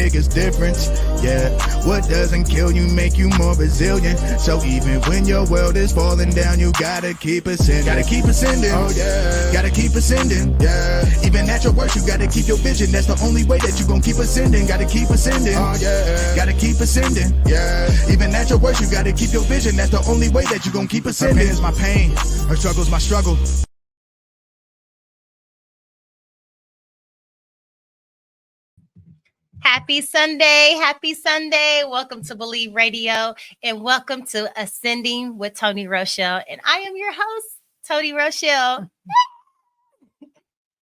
biggest difference. Yeah, what doesn't kill you make you more resilient. So even when your world is falling down, you gotta keep ascending. Gotta keep ascending. Oh yeah. Gotta keep ascending. Yeah. Even at your worst, you gotta keep your vision. That's the only way that you gon' keep ascending. Gotta keep ascending. Oh yeah. Gotta keep ascending. Yeah. Even at your worst, you gotta keep your vision. That's the only way that you gon' keep ascending. Her pain is my pain. Her struggle's my struggle. Happy Sunday. Happy Sunday. Welcome to Believe Radio and welcome to Ascending with Toni Rochelle. And I am your host, Toni Rochelle.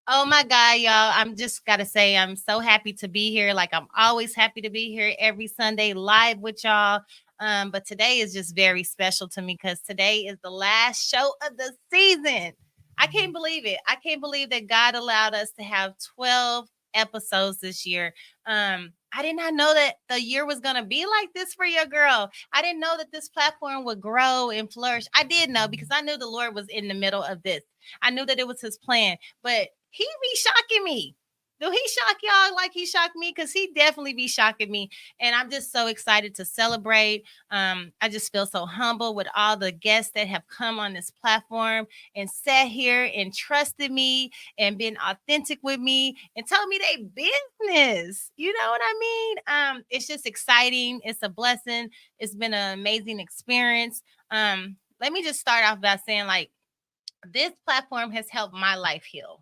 Oh my God, y'all. I'm just got to say, I'm so happy to be here. Like I'm always happy to be here every Sunday live with y'all. But today is just very special to me because today is the last show of the season. I can't believe it. I can't believe that God allowed us to have 12 episodes this year. I did not know that the year was going to be like this for your girl. I didn't know that this platform would grow and flourish. I did know because I knew the Lord was in the middle of this. I knew that it was his plan, but he be shocking me. Do he shock y'all like he shocked me? Because he definitely be shocking me. And I'm just so excited to celebrate. I just feel so humble with all the guests that have come on this platform and sat here and trusted me and been authentic with me and told me they business. You know what I mean? It's just exciting. It's a blessing. It's been an amazing experience. Let me just start off by saying, like, this platform has helped my life heal.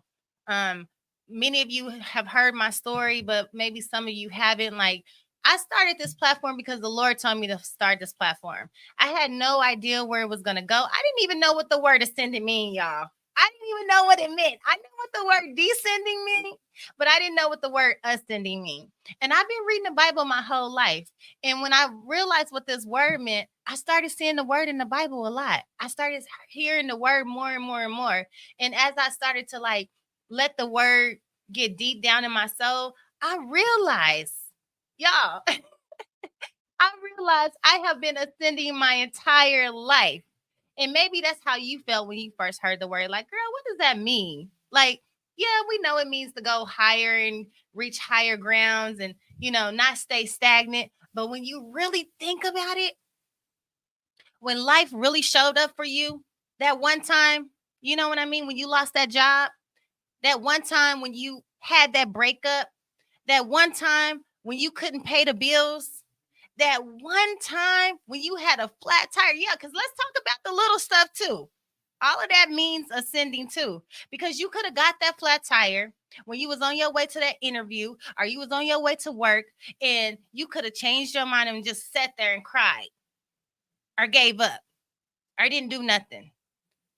Many of you have heard my story, but maybe some of you haven't. Like, I started this platform because the Lord told me to start this platform. I had no idea where it was going to go. I didn't even know what the word ascending mean, y'all. I didn't even know what it meant. I knew what the word descending meant, but I didn't know what the word ascending mean. And I've been reading the Bible my whole life. And when I realized what this word meant, I started seeing the word in the Bible a lot. I started hearing the word more and more and more. And as I started to like let the word get deep down in my soul, I realized, y'all, I realized I have been ascending my entire life. And maybe that's how you felt when you first heard the word. Like, girl, what does that mean? Like, yeah, we know it means to go higher and reach higher grounds and, you know, not stay stagnant. But when you really think about it, when life really showed up for you, that one time, you know what I mean? When you lost that job, that one time when you had that breakup, that one time when you couldn't pay the bills, that one time when you had a flat tire. Yeah, because let's talk about the little stuff too. All of that means ascending too, because you could have got that flat tire when you was on your way to that interview or you was on your way to work and you could have changed your mind and just sat there and cried or gave up or didn't do nothing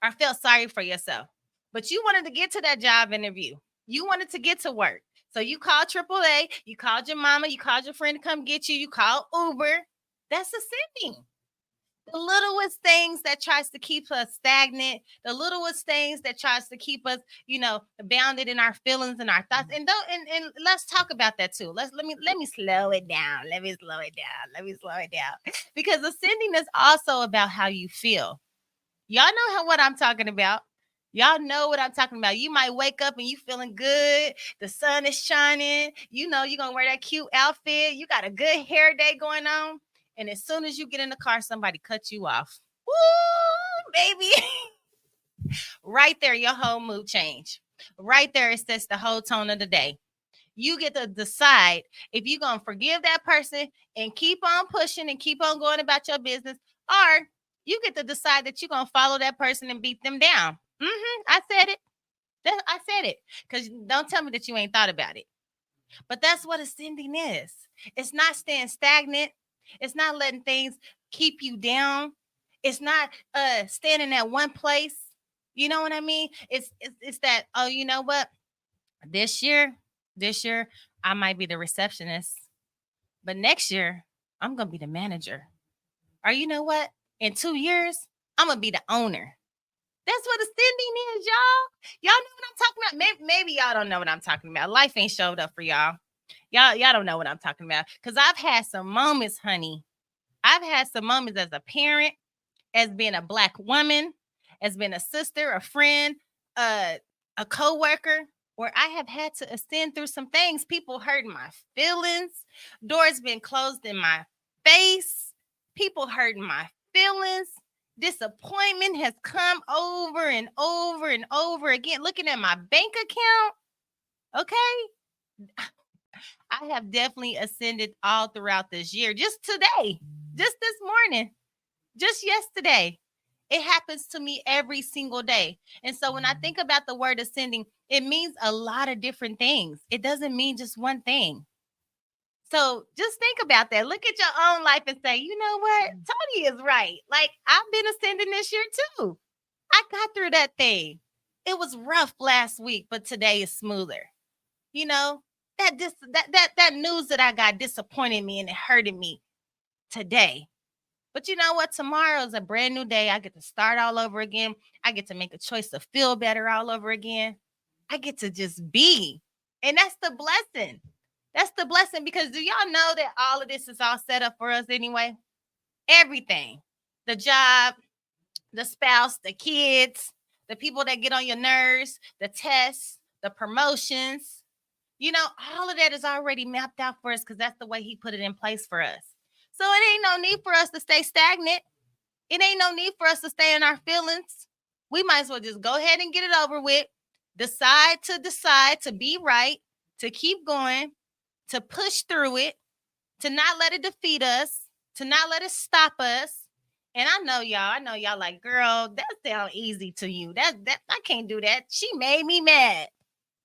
or felt sorry for yourself. But you wanted to get to that job interview. You wanted to get to work. So you called AAA, you called your mama, you called your friend to come get you, you called Uber. That's ascending. The littlest things that tries to keep us stagnant, the littlest things that tries to keep us, you know, bounded in our feelings and our thoughts. And let's talk about that too. Let me slow it down. Let me slow it down. Because ascending is also about how you feel. Y'all know what I'm talking about. Y'all know what I'm talking about. You might wake up and you feeling good. The sun is shining. You know you're going to wear that cute outfit. You got a good hair day going on. And as soon as you get in the car, somebody cuts you off. Woo, baby. Right there, your whole mood change. Right there, it sets the whole tone of the day. You get to decide if you're going to forgive that person and keep on pushing and keep on going about your business, or you get to decide that you're going to follow that person and beat them down. I said it. I said it. Because don't tell me that you ain't thought about it. But that's what ascending is. It's not staying stagnant. It's not letting things keep you down. It's not staying in that one place. You know what I mean? It's that, oh, you know what? This year, I might be the receptionist. But next year, I'm going to be the manager. Or you know what? In 2 years, I'm going to be the owner. That's what ascending is, y'all. Y'all know what I'm talking about. Maybe y'all don't know what I'm talking about. Life ain't showed up for y'all. Y'all don't know what I'm talking about. Because I've had some moments, honey. I've had some moments as a parent, as being a Black woman, as being a sister, a friend, a co-worker. where I have had to ascend through some things. People hurting my feelings. Doors been closed in my face. People hurting my feelings. Disappointment has come over and over and over again. Looking at my bank account, okay? I have definitely ascended all throughout this year. Just today, just this morning, just yesterday. It happens to me every single day. And so when I think about the word ascending, it means a lot of different things. It doesn't mean just one thing. So just think about that. Look at your own life and say, you know what? Toni is right. Like, I've been ascending this year too. I got through that thing. It was rough last week, but today is smoother. You know, that news that I got disappointed me and it hurted me today. But you know what? Tomorrow is a brand new day. I get to start all over again. I get to make a choice to feel better all over again. I get to just be. And that's the blessing. That's the blessing, because do y'all know that all of this is all set up for us anyway? Everything. The job, the spouse, the kids, the people that get on your nerves, the tests, the promotions. You know, all of that is already mapped out for us because that's the way he put it in place for us. So it ain't no need for us to stay stagnant. It ain't no need for us to stay in our feelings. We might as well just go ahead and get it over with. Decide to be right, to keep going, to push through it, to not let it defeat us, to not let it stop us. And I know y'all like, girl, that sounds easy to you. That I can't do that. She made me mad.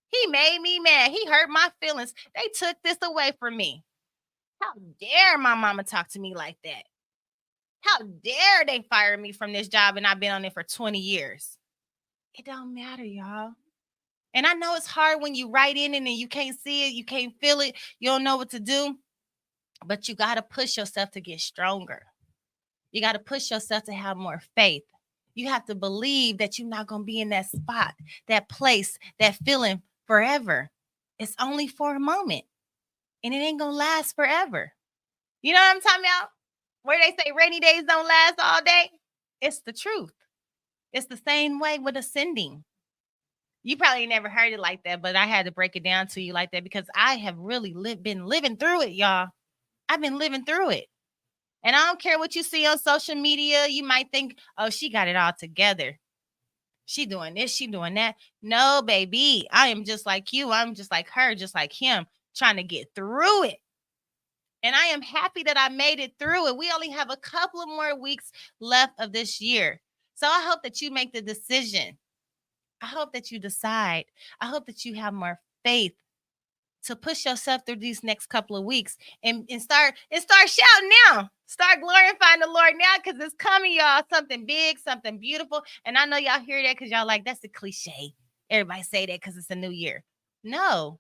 He made me mad. He hurt my feelings. They took this away from me. How dare my mama talk to me like that? How dare they fire me from this job and I've been on it for 20 years? It don't matter, y'all. And I know it's hard when you write in and you can't see it, you can't feel it, you don't know what to do, but you got to push yourself to get stronger. You got to push yourself to have more faith. You have to believe that you're not going to be in that spot, that place, that feeling forever. It's only for a moment, and it ain't going to last forever. You know what I'm talking about? Where they say rainy days don't last all day. It's the truth. It's the same way with ascending. You probably never heard it like that, but I had to break it down to you like that because I have really been living through it, y'all. I've been living through it. And I don't care what you see on social media. You might think, oh, she got it all together. She doing this, she doing that. No, baby. I am just like you. I'm just like her, just like him, trying to get through it. And I am happy that I made it through it. We only have a couple of more weeks left of this year. So I hope that you make the decision. I hope that you decide. I hope that you have more faith to push yourself through these next couple of weeks and start shouting now. Start glorifying the Lord now, because it's coming, y'all. Something big, something beautiful. And I know y'all hear that because y'all like, that's a cliche. Everybody say that because it's a new year. No,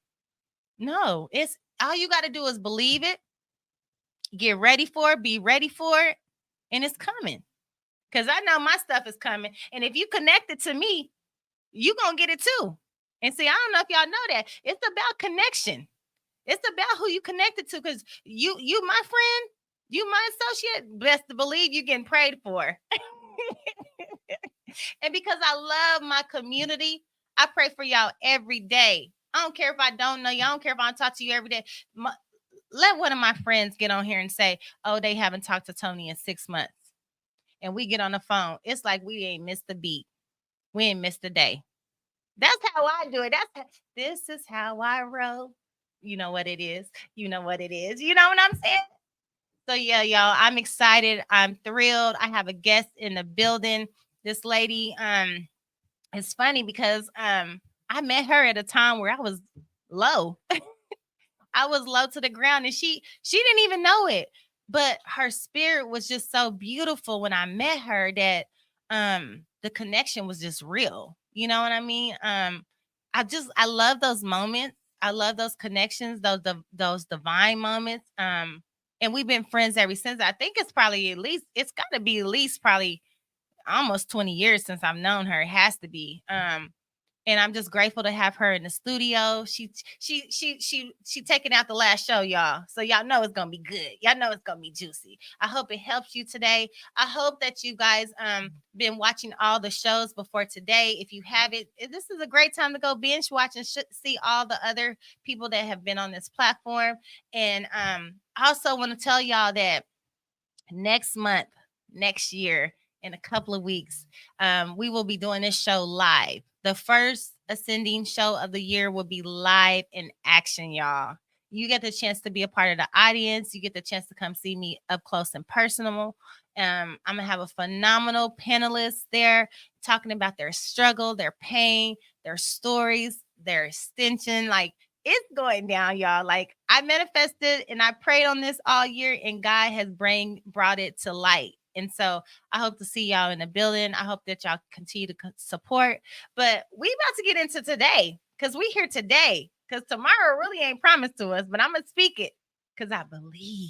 it's all you got to do is believe it, get ready for it, be ready for it, and it's coming. Because I know my stuff is coming. And if you connect it to me, you gonna get it too. And see, I don't know if y'all know that. It's about connection. It's about who you connected to, because you my friend, you my associate, best to believe you getting prayed for. And because I love my community, I pray for y'all every day. I don't care if I don't know you. I don't care if I don't talk to you every day. Let one of my friends get on here and say, oh, they haven't talked to Toni in 6 months. And we get on the phone. It's like we ain't missed a beat. We ain't missed a day. That's how I do it. This is how I roll. You know what it is. You know what it is. You know what I'm saying? So yeah, y'all, I'm excited. I'm thrilled. I have a guest in the building. This lady, it's funny because I met her at a time where I was low. I was low to the ground, and she didn't even know it. But her spirit was just so beautiful when I met her that the connection was just real. You know what I mean? I love those moments. I love those connections, those divine moments. And we've been friends ever since. I think it's got to be at least probably almost 20 years since I've known her. It has to be. and I'm just grateful to have her in the studio. She taking out the last show, y'all. So y'all know it's gonna be good. Y'all know it's gonna be juicy. I hope it helps you today. I hope that you guys been watching all the shows before today. If you haven't, this is a great time to go binge watch and see all the other people that have been on this platform. And I also want to tell y'all that next month, next year, in a couple of weeks, we will be doing this show live. The first Ascending show of the year will be live in action, y'all. You get the chance to be a part of the audience. You get the chance to come see me up close and personal. I'm gonna have a phenomenal panelist there talking about their struggle, their pain, their stories, their extension. Like, it's going down, y'all. Like, I manifested and I prayed on this all year, and God has brought it to light. And so I hope to see y'all in the building. I hope that y'all continue to support. But we about to get into today, because we here today. Because tomorrow really ain't promised to us, but I'm gonna speak it because I believe.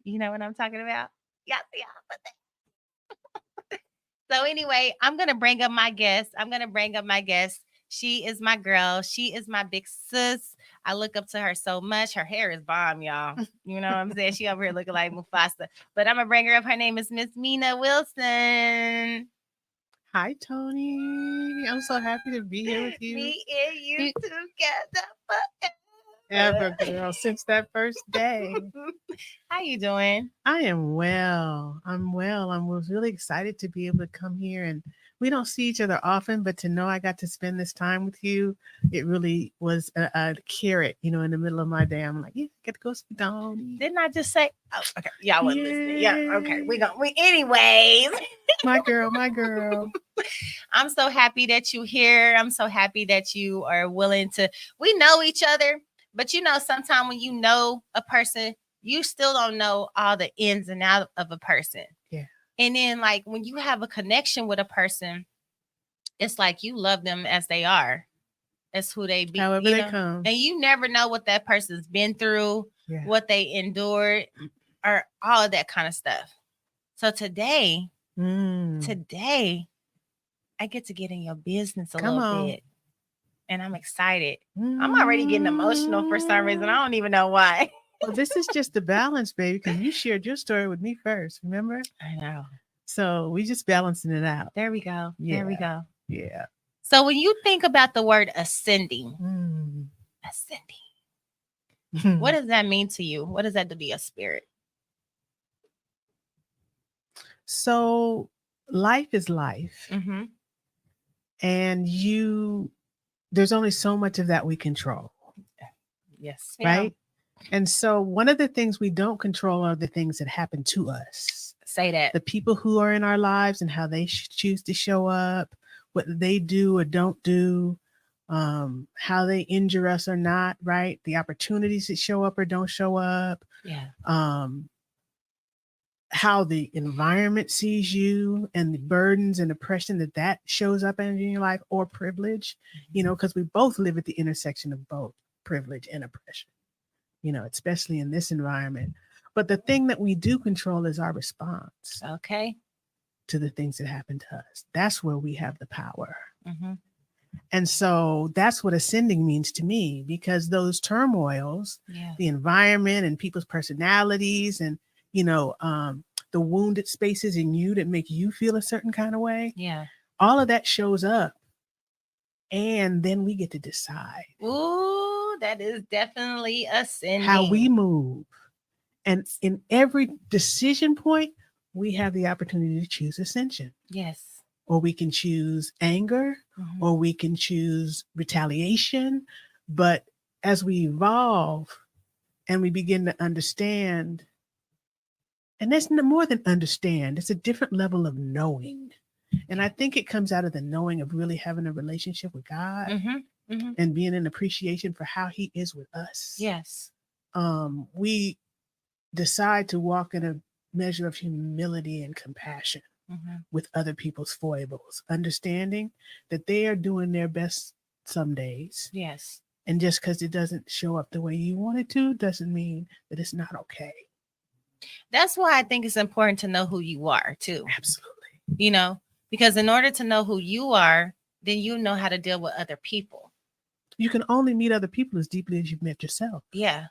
You know what I'm talking about? Yeah. So anyway, I'm gonna bring up my guest. She is my girl. She is my big sis. I look up to her so much. Her hair is bomb, y'all. You know what I'm saying? She over here looking like Mufasa. But I'm gonna bring her up. Her name is Miss Mina Wilson. Hi, Toni. I'm so happy to be here with you. Me and you together forever. Ever, girl, since that first day. How you doing? I am well. I'm well. I was really excited to be able to come here, and we don't see each other often, but to know I got to spend this time with you, it really was a carrot, in the middle of my day. I'm like, yeah, I get to go see Toni. Didn't I just say? Oh, okay. Y'all wasn't listening. Yeah. Okay. Anyways. My girl. I'm so happy that you're here. I'm so happy that you are willing to. We know each other, but sometimes when you know a person, you still don't know all the ins and outs of a person. Yeah. And then, like, when you have a connection with a person, it's like you love them as they are. As who they be. However they come. And you never know what that person's been through, what they endured, or all of that kind of stuff. So today, I get to get in your business a little bit. And I'm excited. I'm already getting emotional for some reason. I don't even know why. Well, this is just the balance, baby, because you shared your story with me first, remember? I know. So we just balancing it out. There we go. Yeah. There we go. Yeah. So when you think about the word ascending, what does that mean to you? What does that do to your spirit? So life is life. Mm-hmm. And there's only so much of that we control. Yes. Right? Yeah. And so one of the things we don't control are the things that happen to us. Say that. The people who are in our lives and how they choose to show up, what they do or don't do, how they injure us or not, right? The opportunities that show up or don't show up. Yeah. How the environment sees you and the burdens and oppression that shows up in your life, or privilege, because we both live at the intersection of both privilege and oppression, especially in this environment. But the thing that we do control is our response. Okay. To the things that happen to us. That's where we have the power. Mm-hmm. And so that's what ascending means to me, because those turmoils, the environment and people's personalities and, the wounded spaces in you that make you feel a certain kind of way. Yeah. All of that shows up. And then we get to decide. Ooh, that is definitely ascending. How we move. And in every decision point, we have the opportunity to choose ascension. Yes. Or we can choose anger, or we can choose retaliation. But as we evolve and we begin to understand, and that's more than understand, it's a different level of knowing. And I think it comes out of the knowing of really having a relationship with God and being in appreciation for how he is with us. Yes. We decide to walk in a measure of humility and compassion with other people's foibles, understanding that they are doing their best some days. Yes. And just because it doesn't show up the way you want it to doesn't mean that it's not okay. That's why I think it's important to know who you are too. Absolutely. Because in order to know who you are, then you know how to deal with other people. You can only meet other people as deeply as you've met yourself. Yeah.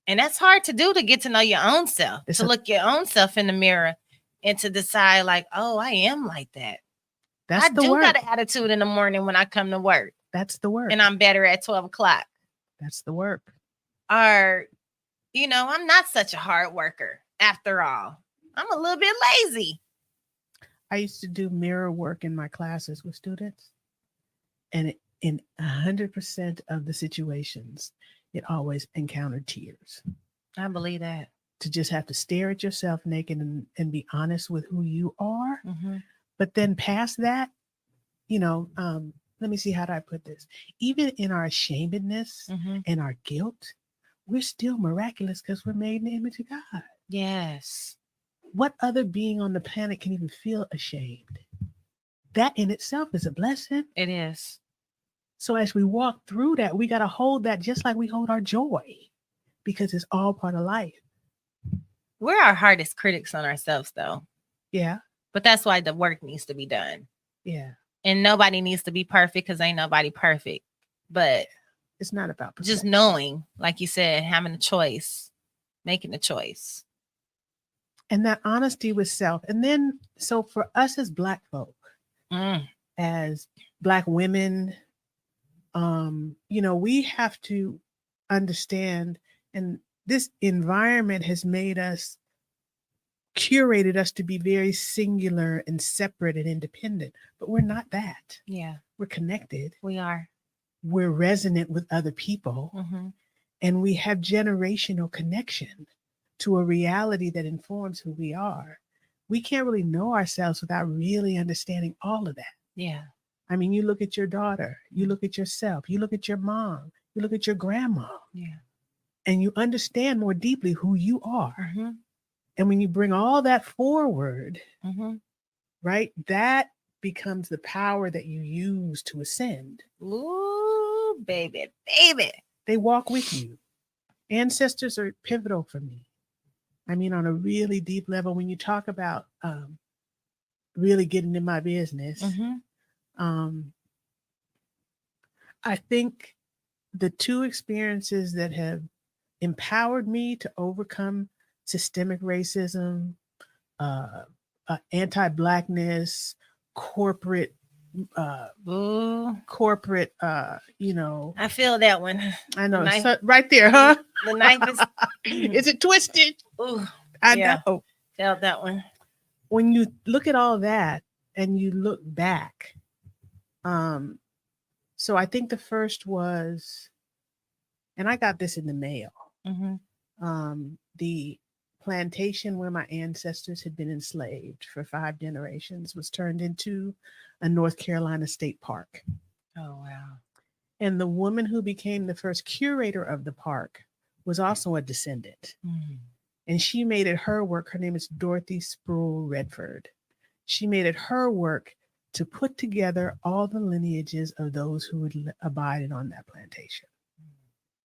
And that's hard to do, to get to know your own self, to look your own self in the mirror and to decide like, oh, I am like that. I do got an attitude in the morning when I come to work. That's the work. And I'm better at 12 o'clock. That's the work. Or, I'm not such a hard worker after all. I'm a little bit lazy. I used to do mirror work in my classes with students. And in 100% of the situations, it always encountered tears. I believe that. To just have to stare at yourself naked and be honest with who you are. Mm-hmm. But then past that, let me see, how do I put this? Even in our ashamedness and our guilt, we're still miraculous because we're made in the image of God. Yes. What other being on the planet can even feel ashamed? That in itself is a blessing. It is. So as we walk through that, we got to hold that just like we hold our joy, because it's all part of life. We're our hardest critics on ourselves, though. Yeah. But that's why the work needs to be done. Yeah. And nobody needs to be perfect, because ain't nobody perfect. But it's not about perfection. Just knowing, like you said, having a choice, making a choice. And that honesty with self. And then, so for us as Black folk, as Black women, we have to understand, and this environment has curated us to be very singular and separate and independent, but we're not that. Yeah. We're connected. We are. We're resonant with other people, and we have generational connection to a reality that informs who we are. We can't really know ourselves without really understanding all of that. Yeah. I mean, you look at your daughter, you look at yourself, you look at your mom, you look at your grandma, and you understand more deeply who you are. And when you bring all that forward, right, that becomes the power that you use to ascend. Ooh, baby. They walk with you. Ancestors are pivotal for me. I mean, on a really deep level, when you talk about really getting in my business, I think the two experiences that have empowered me to overcome systemic racism, anti-Blackness, corporate, I feel that one. I know. So, right there, huh? The knife is is it twisted? Ooh, I know. Felt that one. When you look at all that and you look back, so I think the first was, and I got this in the mail, the plantation where my ancestors had been enslaved for 5 generations was turned into a North Carolina state park. Oh, wow. And the woman who became the first curator of the park was also a descendant. And she made it her work. Her name is Dorothy Sproul Redford. She made it her work to put together all the lineages of those who had abided on that plantation.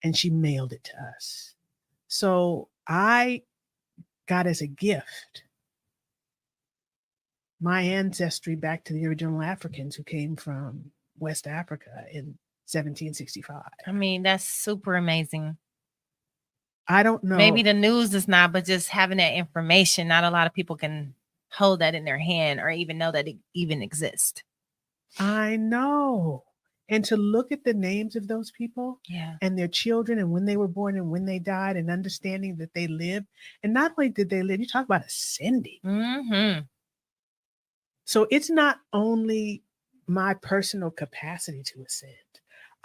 And she mailed it to us. So I got as a gift my ancestry back to the original Africans who came from West Africa in 1765. I mean, that's super amazing. I don't know. Maybe the news is not, but just having that information, not a lot of people can hold that in their hand or even know that it even exists. I know. And to look at the names of those people and their children and when they were born and when they died and understanding that they lived. And not only did they live, you talk about ascending. So it's not only my personal capacity to ascend.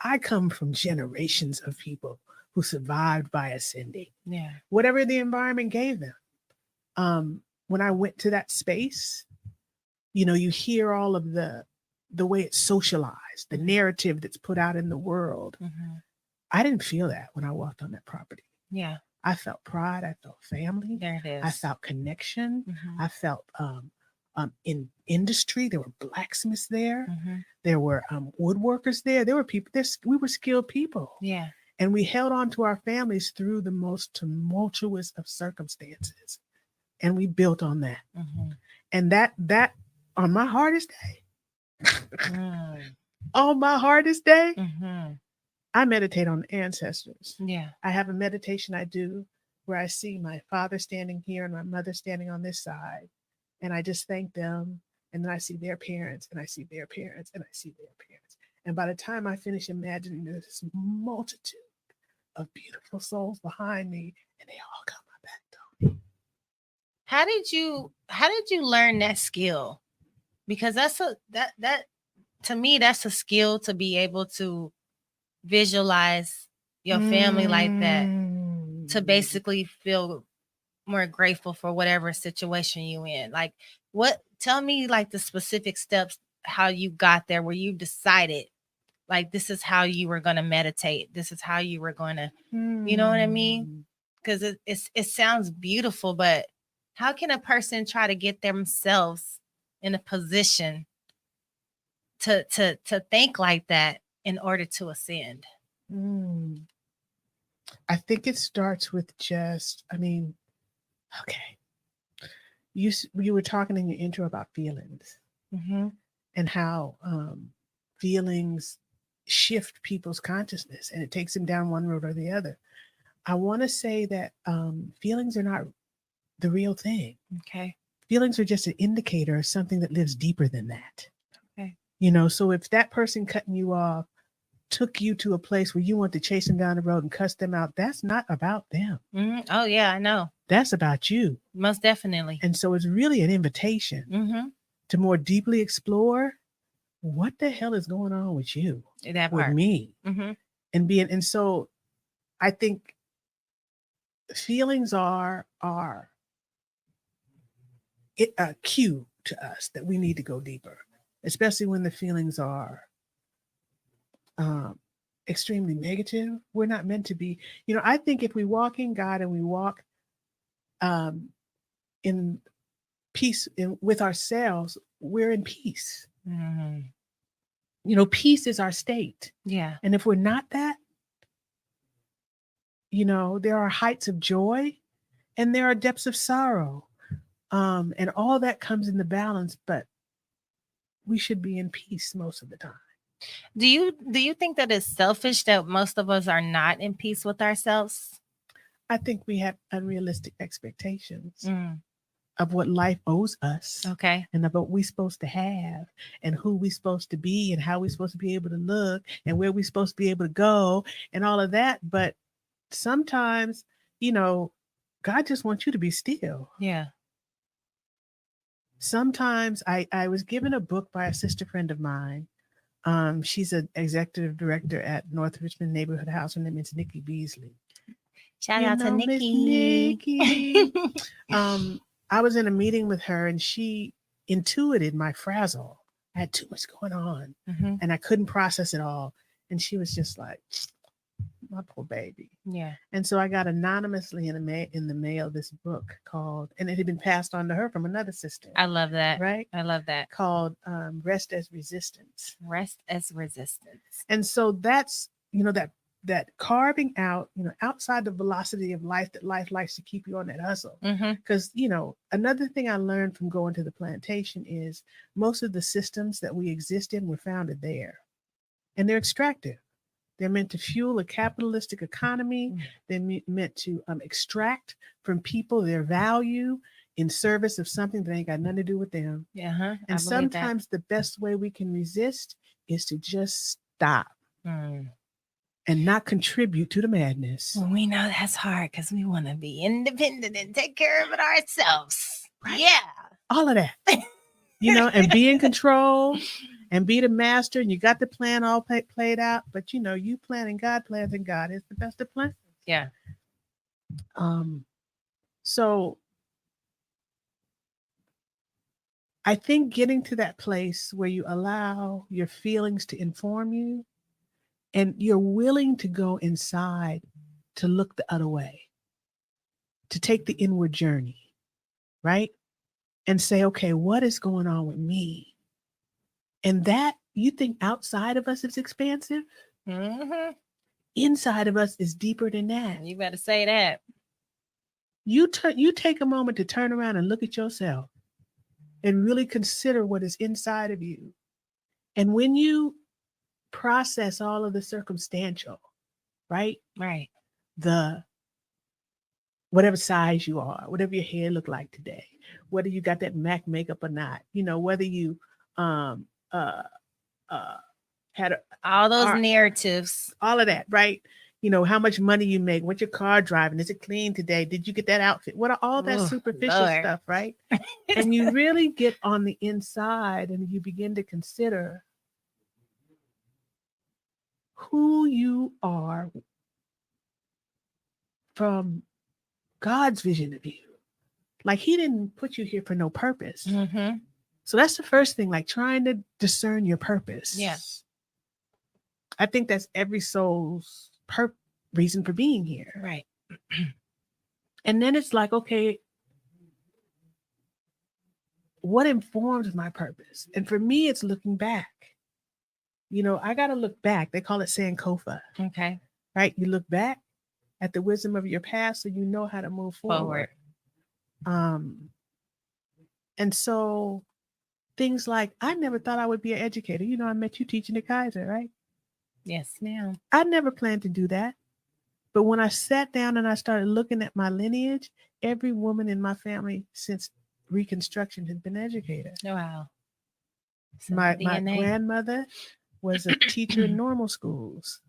I come from generations of people who survived by ascending. Yeah. Whatever the environment gave them. When I went to that space, you hear all of the way it's socialized, the narrative that's put out in the world. I didn't feel that when I walked on that property. Yeah. I felt pride. I felt family. There it is. I felt connection. I felt in industry. There were blacksmiths there. There were woodworkers there. There were people there. We were skilled people. Yeah. And we held on to our families through the most tumultuous of circumstances. And we built on that. And that on my hardest day, on my hardest day, Mm-hmm. I meditate on the ancestors. Yeah. I have a meditation I do where I see my father standing here and my mother standing on this side. And I just thank them. And then I see their parents and I see their parents and I see their parents. And by the time I finish imagining this multitude of beautiful souls behind me, and they all got my back, Toni. How did you learn that skill? Because that's that to me, that's a skill to be able to visualize your family like that, to basically feel more grateful for whatever situation you in. Like, what, tell me like the specific steps, how you got there, where you decided like this is how you were going to meditate, this is how you were going to, you know what I mean? Because it sounds beautiful, but how can a person try to get themselves in a position to think like that in order to ascend? I think it starts with just, okay. You were talking in your intro about feelings, and how feelings shift people's consciousness and it takes them down one road or the other. I want to say that feelings are not the real thing. Okay. Feelings are just an indicator of something that lives deeper than that. Okay. So if that person cutting you off took you to a place where you want to chase them down the road and cuss them out, that's not about them. Oh yeah, I know. That's about you. Most definitely. And so it's really an invitation to more deeply explore what the hell is going on with you, that with part. me, and so I think feelings are a cue to us that we need to go deeper, especially when the feelings are extremely negative. We're not meant to be, I think if we walk in God and we walk in peace with ourselves, we're in peace. Peace is our state. Yeah. And if we're not that, there are heights of joy and there are depths of sorrow. And all that comes in the balance, but we should be in peace most of the time. Do you think that it's selfish that most of us are not in peace with ourselves? I think we have unrealistic expectations of what life owes us. Okay. And of what we're supposed to have and who we're supposed to be and how we're supposed to be able to look and where we're supposed to be able to go and all of that. But sometimes, God just wants you to be still. Yeah. Sometimes I was given a book by a sister friend of mine. She's an executive director at North Richmond Neighborhood House. Her name is Nikki Beasley. Shout out to Nikki. I was in a meeting with her and she intuited my frazzle. I had too much going on and I couldn't process it all. And she was just like, my poor baby. Yeah. And so I got anonymously in the mail this book called, and it had been passed on to her from another sister. I love that. Right? I love that. Called Rest as Resistance. Rest as Resistance. And so that's, that carving out, outside the velocity of life that life likes to keep you on that hustle. Because, another thing I learned from going to the plantation is most of the systems that we exist in were founded there. And they're extractive. They're meant to fuel a capitalistic economy. They're meant to extract from people their value in service of something that ain't got nothing to do with them. Yeah. And sometimes the best way we can resist is to just stop. And not contribute to the madness. Well, we know that's hard because we want to be independent and take care of it ourselves. Right. Yeah. All of that. And be in control and be the master. And you got the plan all played out. But, you plan and God plans, and God is the best of plans. Yeah. So I think getting to that place where you allow your feelings to inform you, and you're willing to go inside to look the other way, to take the inward journey, right? And say, okay, what is going on with me? And that, you think outside of us is expansive? Inside of us is deeper than that. You better say that. You take a moment to turn around and look at yourself and really consider what is inside of you. And when you process all of the circumstantial, right? Right. The whatever size you are, whatever your hair look like today, whether you got that MAC makeup or not, whether you um uh uh had All those are narratives. all of that, right? How much money you make, what your car driving, is it clean today? Did you get that outfit? What are all that Ooh, superficial Lord. stuff, right? And you really get on the inside and you begin to consider who you are from God's vision of you. Like he didn't put you here for no purpose. Mm-hmm. So that's the first thing, like trying to discern your purpose. Yes. I think that's every soul's reason for being here. Right. And then it's like, okay, what informs my purpose? And for me, it's looking back. I got to look back. They call it Sankofa. Okay. Right? You look back at the wisdom of your past so you know how to move forward. And so things like, I never thought I would be an educator. I met you teaching at Kaiser, right? Yes, ma'am. I never planned to do that. But when I sat down and I started looking at my lineage, every woman in my family since Reconstruction has been educated. Wow. My grandmother was a teacher in normal schools.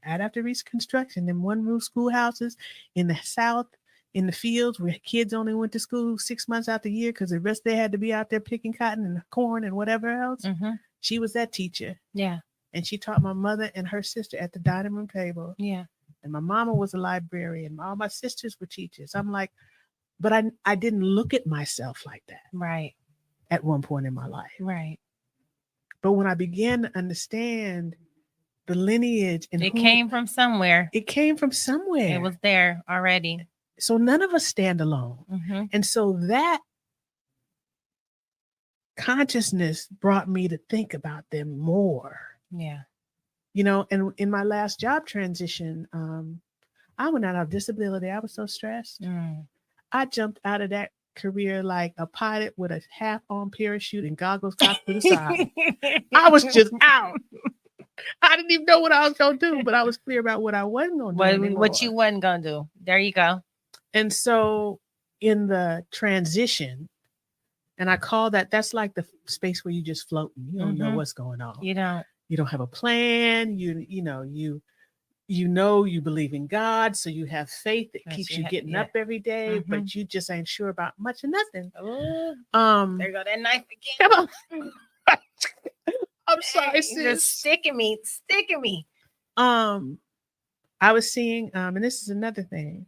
Right after Reconstruction, in one-room schoolhouses in the South, in the fields where kids only went to school 6 months out the year because the rest they had to be out there picking cotton and corn and whatever else. Mm-hmm. She was that teacher. Yeah. And she taught my mother and her sister at the dining room table. Yeah. And my mama was a librarian. All my sisters were teachers. I'm like, but I didn't look at myself like that. Right. At one point in my life. Right. But when I began to understand the lineage and it came from somewhere. It came from somewhere. It was there already. So none of us stand alone. Mm-hmm. And so that consciousness brought me to think about them more. Yeah. And in my last job transition, I went out of disability. I was so stressed. I jumped out of that career like a pilot with a half-on parachute and goggles cocked to the side. I was just out. I didn't even know what I was going to do, but I was clear about what I wasn't going to do. What you wasn't going to do. There you go. And so in the transition, and I call that's like the space where you just floating. You don't know what's going on. You don't have a plan. You believe in God, so you have faith that keeps you getting up every day, but you just ain't sure about much of nothing. Ooh, there go that knife again. Come on. I'm sorry, sis. Just sticking me. I was seeing, and this is another thing.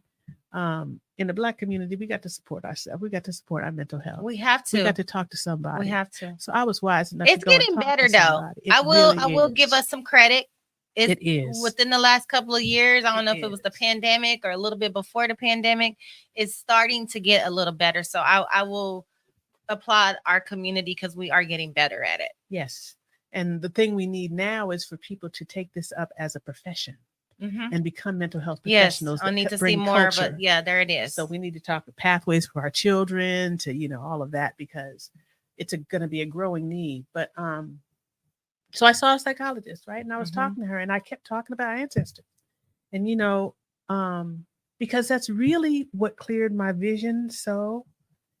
In the Black community, we got to support ourselves. We got to support our mental health. We have to. We got to talk to somebody. We have to. So I was wise enough. It's to go getting better though. I will give us some credit. It is within the last couple of years. I don't know if it was the pandemic or a little bit before the pandemic. It's starting to get a little better. So I will applaud our community because we are getting better at it. Yes. And the thing we need now is for people to take this up as a profession and become mental health professionals. Yes, I need to see more, but yeah, there it is. So we need to talk about pathways for our children to, all of that, because it's going to be a growing need. But so I saw a psychologist, right? And I was talking to her and I kept talking about ancestors. And, because that's really what cleared my vision. So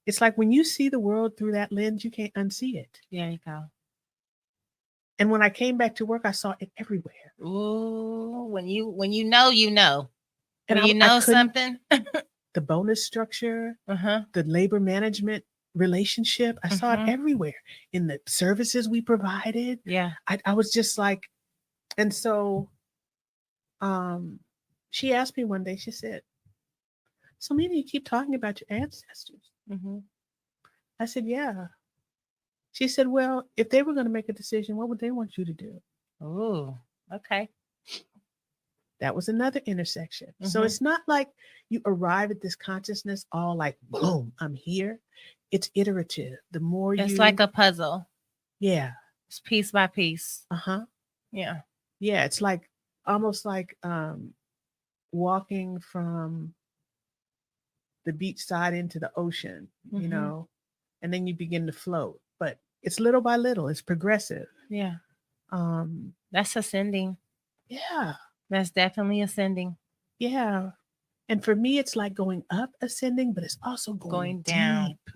it's like when you see the world through that lens, you can't unsee it. There you go. And when I came back to work, I saw it everywhere. Ooh, when you know. And when you know something. The bonus structure, the labor management relationship, I saw it everywhere in the services we provided. Yeah. I was just like, and so she asked me one day, she said, so Mina, you keep talking about your ancestors. I said, yeah. She said, well, if they were going to make a decision, what would they want you to do? Oh, okay. That was another intersection. So it's not like you arrive at this consciousness all like, boom, I'm here. It's iterative. The more it's like a puzzle. Yeah. It's piece by piece. Yeah. Yeah. It's like almost like walking from the beach side into the ocean, and then you begin to float. But it's little by little. It's progressive. Yeah. That's ascending. Yeah. That's definitely ascending. Yeah. And for me, it's like going up, ascending, but it's also going down. deep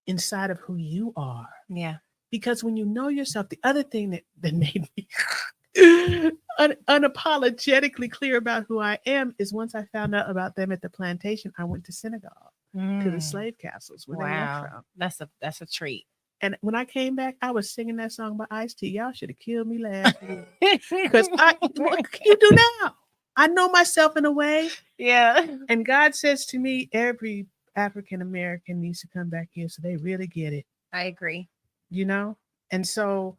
inside of who you are. Yeah. Because when you know yourself, the other thing that made me unapologetically clear about who I am is once I found out about them at the plantation, I went to Senegal, to the slave castles where they were from. That's a treat. And when I came back, I was singing that song by Ice-T. Y'all should have killed me laughing. Because what can you do now? I know myself in a way. Yeah. And God says to me, every African American needs to come back here so they really get it. I agree. You know? And so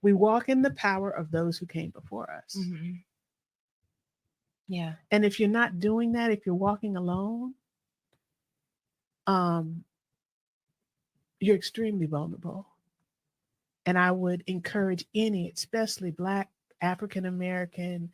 we walk in the power of those who came before us. Mm-hmm. Yeah. And if you're not doing that, if you're walking alone, you're extremely vulnerable. And I would encourage any, especially Black, African American,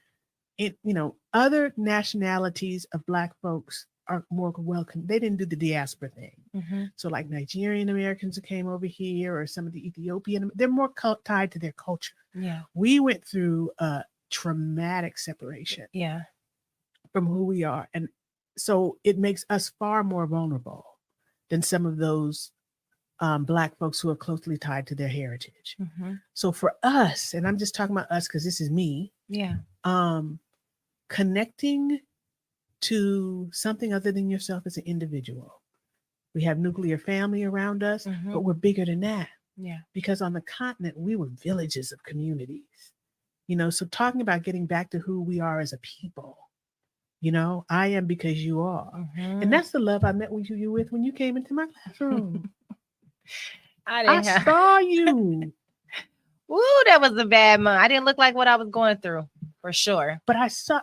other nationalities of Black folks are more welcome. They didn't do the diaspora thing. Mm-hmm. So like Nigerian Americans who came over here, or some of the Ethiopian, they're more tied to their culture. Yeah. We went through a traumatic separation. Yeah. From who we are. And so it makes us far more vulnerable than some of those Black folks who are closely tied to their heritage. Mm-hmm. So for us, and I'm just talking about us because this is me. Yeah. Connecting to something other than yourself as an individual. We have nuclear family around us, Mm-hmm. but we're bigger than that. Yeah. Because on the continent, we were villages of communities. So talking about getting back to who we are as a people. I am because you are. Mm-hmm. And that's the love I met with you with when you came into my classroom. I saw you. Woo, that was a bad month. I didn't look like what I was going through, for sure. But I saw,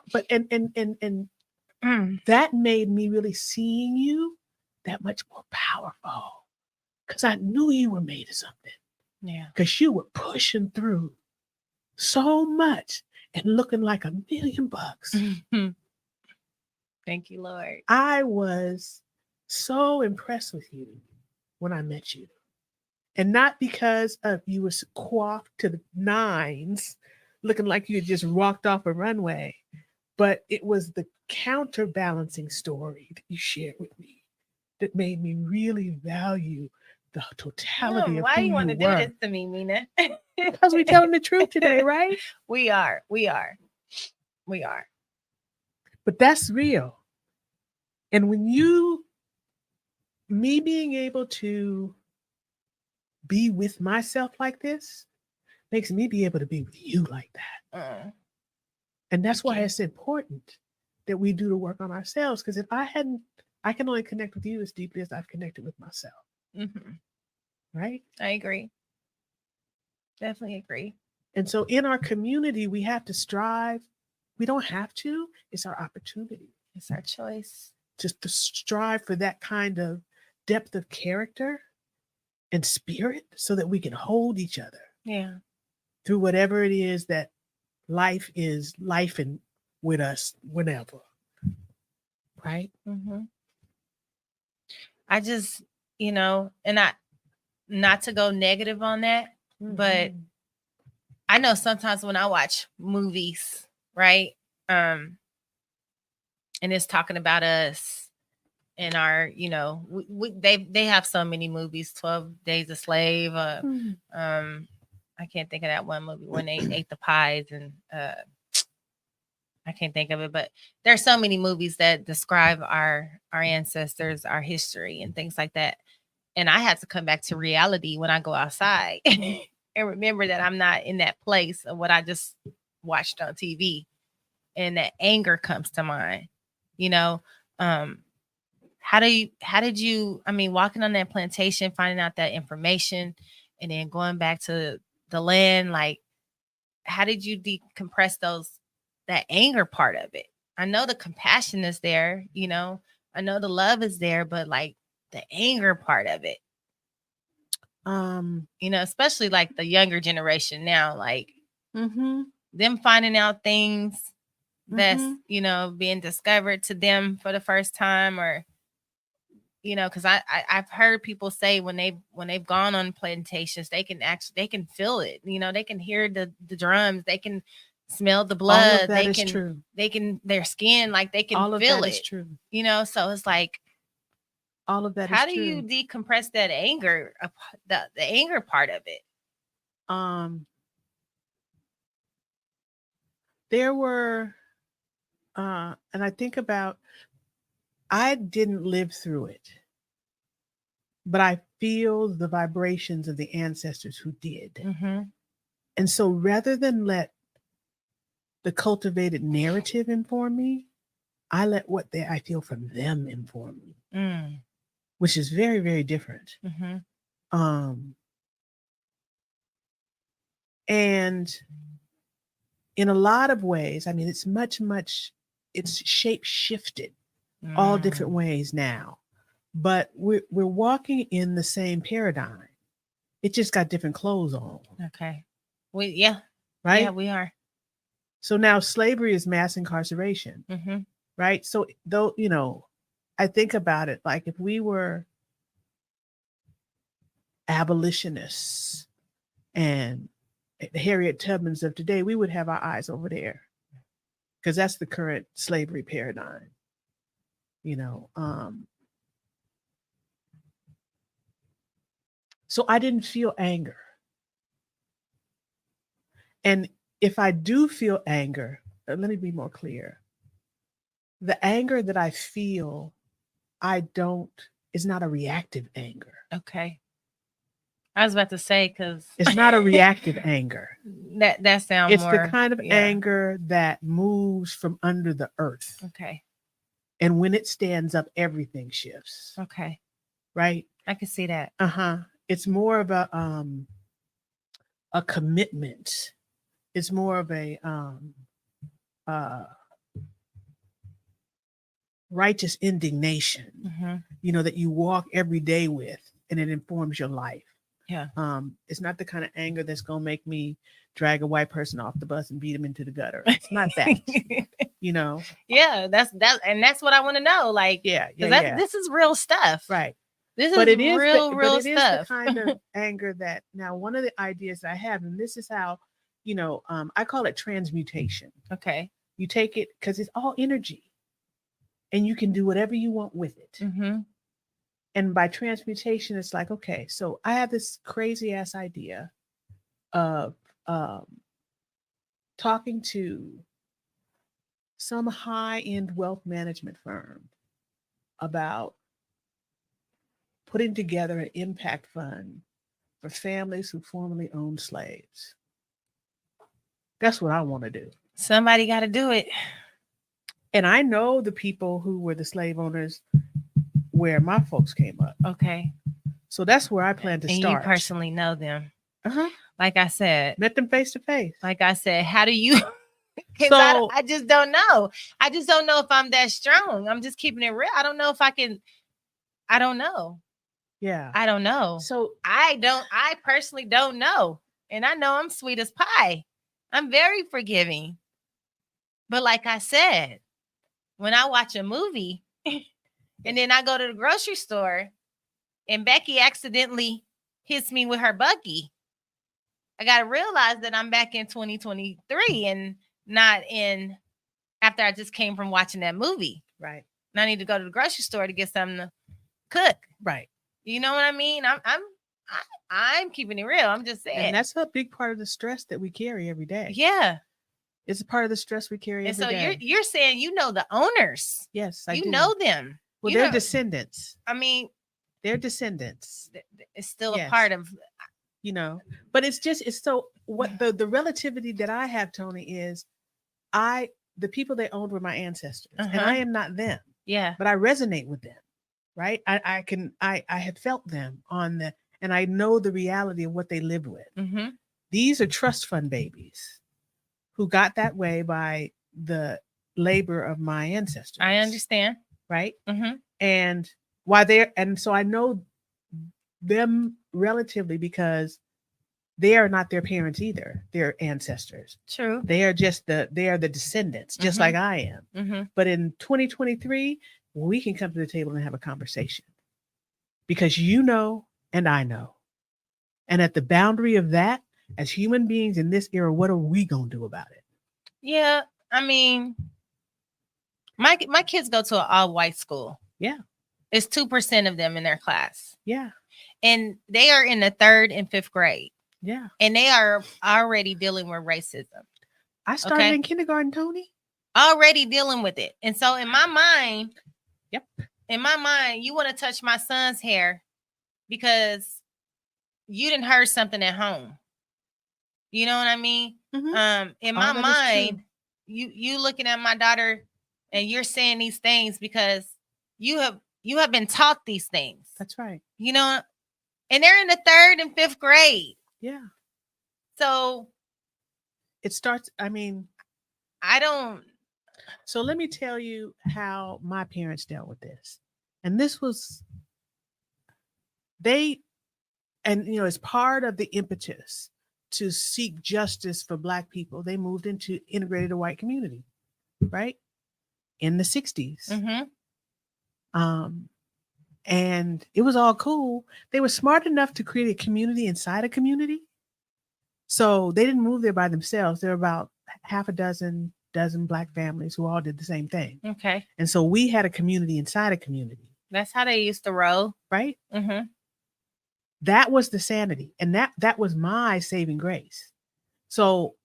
that made me really seeing you that much more powerful. Because I knew you were made of something. Yeah. Because you were pushing through so much and looking like $1,000,000. Thank you, Lord. I was so impressed with you when I met you. And not because of you were coiffed to the nines, looking like you had just walked off a runway, but it was the counterbalancing story that you shared with me that made me really value the totality of why who you want to do were. this to me, Mina? Because we're telling the truth today, right? We are. But that's real. And when me being able to be with myself like this makes me be able to be with you like that. And that's why it's important that we do the work on ourselves. Because if I can only connect with you as deeply as I've connected with myself. Mm-hmm. Right? I agree. Definitely agree. And so in our community, we have to strive. We don't have to. It's our opportunity. It's our choice. Just to strive for that kind of depth of character and spirit so that we can hold each other. Yeah. Through whatever it is that life is lifing with us whenever. Right? Mm-hmm. I just, and not to go negative on that, but I know sometimes when I watch movies, right? And it's talking about us and our, they have so many movies, 12 Days a Slave. I can't think of that one movie when they ate the pies and I can't think of it, but there's so many movies that describe our ancestors, our history and things like that. And I had to come back to reality when I go outside and remember that I'm not in that place of what I just watched on TV. And that anger comes to mind, how did you, walking on that plantation, finding out that information and then going back to the land, like, how did you decompress that anger part of it? I know the compassion is there, I know the love is there, but like the anger part of it, especially like the younger generation now, like them finding out things that's, being discovered to them for the first time, or you know, because I've heard people say when they've gone on plantations, they can feel it. You know, they can hear the drums, they can smell the All blood, of that is true. they can their skin, like they can All of feel that it. is true. You know, so it's like, All of that how is do true. you decompress that anger, the anger part of it? There were, and I think about, I didn't live through it, but I feel the vibrations of the ancestors who did. Mm-hmm. And so rather than let the cultivated narrative inform me, I let what I feel from them inform me, which is very, very different. Mm-hmm. And in a lot of ways, I mean, it's it's shape shifted all different ways now, but we're walking in the same paradigm. It just got different clothes on. Okay. Right? Yeah, we are. So now slavery is mass incarceration, right? So though, you know, I think about it like if we were abolitionists and the Harriet Tubmans of today, we would have our eyes over there because that's the current slavery paradigm. You know, so I didn't feel anger. And if I do feel anger, let me be more clear. The anger that I feel, is not a reactive anger. Okay. I was about to say, because it's not a reactive anger. That sounds It's more, the kind of anger that moves from under the earth. Okay. And when it stands up, everything shifts. Okay. Right? I can see that. It's more of a commitment. It's more of a righteous indignation, you know, that you walk every day with, and it informs your life. Yeah. It's not the kind of anger that's going to make me drag a white person off the bus and beat him into the gutter. It's not that, you know? Yeah, that's what I want to know. Like, this is real stuff. Right. This is real it stuff. Is the kind of anger that, now, one of the ideas I have, and this is how, you know, I call it transmutation. Okay. You take it because it's all energy and you can do whatever you want with it. And by transmutation, it's like, okay, so I have this crazy ass idea of talking to some high-end wealth management firm about putting together an impact fund for families who formerly owned slaves. That's what I want to do. Somebody got to do it. And I know the people who were the slave owners where my folks came up. Okay. So that's where I plan to start. And you personally know them. Like I said. Met them face to face. Like I said, how do you... So I just don't know. I just don't know if I'm that strong. I'm just keeping it real. I don't know if I can... I don't know. Yeah. I don't know. So I personally don't know. And I know I'm sweet as pie. I'm very forgiving. But like I said, when I watch a movie and then I go to the grocery store and Becky accidentally hits me with her buggy, I got to realize that I'm back in 2023 and not in after I just came from watching that movie. Right. And I need to go to the grocery store to get something to cook. Right. You know what I mean? I'm keeping it real. I'm just saying. And that's a big part of the stress that we carry every day. Yeah. It's a part of the stress we carry every day. And so you're saying you know the owners. Yes, I do. You know them. Well, they're descendants. I mean, they're descendants. It's still a part of, you know, but it's so what the relativity that I have, Toni, is the people they owned were my ancestors and I am not them. Yeah. But I resonate with them. Right. I have felt them and I know the reality of what they lived with. These are trust fund babies who got that way by the labor of my ancestors. I understand. Right. And so I know them relatively because they are not their parents either. They're ancestors. True. They are the descendants, just like I am. But in 2023, we can come to the table and have a conversation. because you know and I know. And at the boundary of that, as human beings in this era, what are we going to do about it? Yeah, I mean, my kids go to an all-white school. Yeah. It's 2% of them in their class. Yeah. And they are in the 3rd and 5th grade. Yeah. And they are already dealing with racism. I started in kindergarten, Toni. Already dealing with it. And so in my mind, yep. In my mind, you want to touch my son's hair because you didn't heard something at home. You know what I mean? Mm-hmm. In my mind, you looking at my daughter and you're saying these things because you have been taught these things. That's right. You know, and they're in the 3rd and 5th grade. Yeah. So it starts, I mean, I don't. So let me tell you how my parents dealt with this. And this was, as part of the impetus to seek justice for Black people, they moved into integrated a white community, right? In the 60s. Mm-hmm. And it was all cool. They were smart enough to create a community inside a community. So they didn't move there by themselves. There were about half a dozen Black families who all did the same thing. Okay. And so we had a community inside a community. That's how they used to roll. Right? Mm-hmm. That was the sanity. And that was my saving grace. So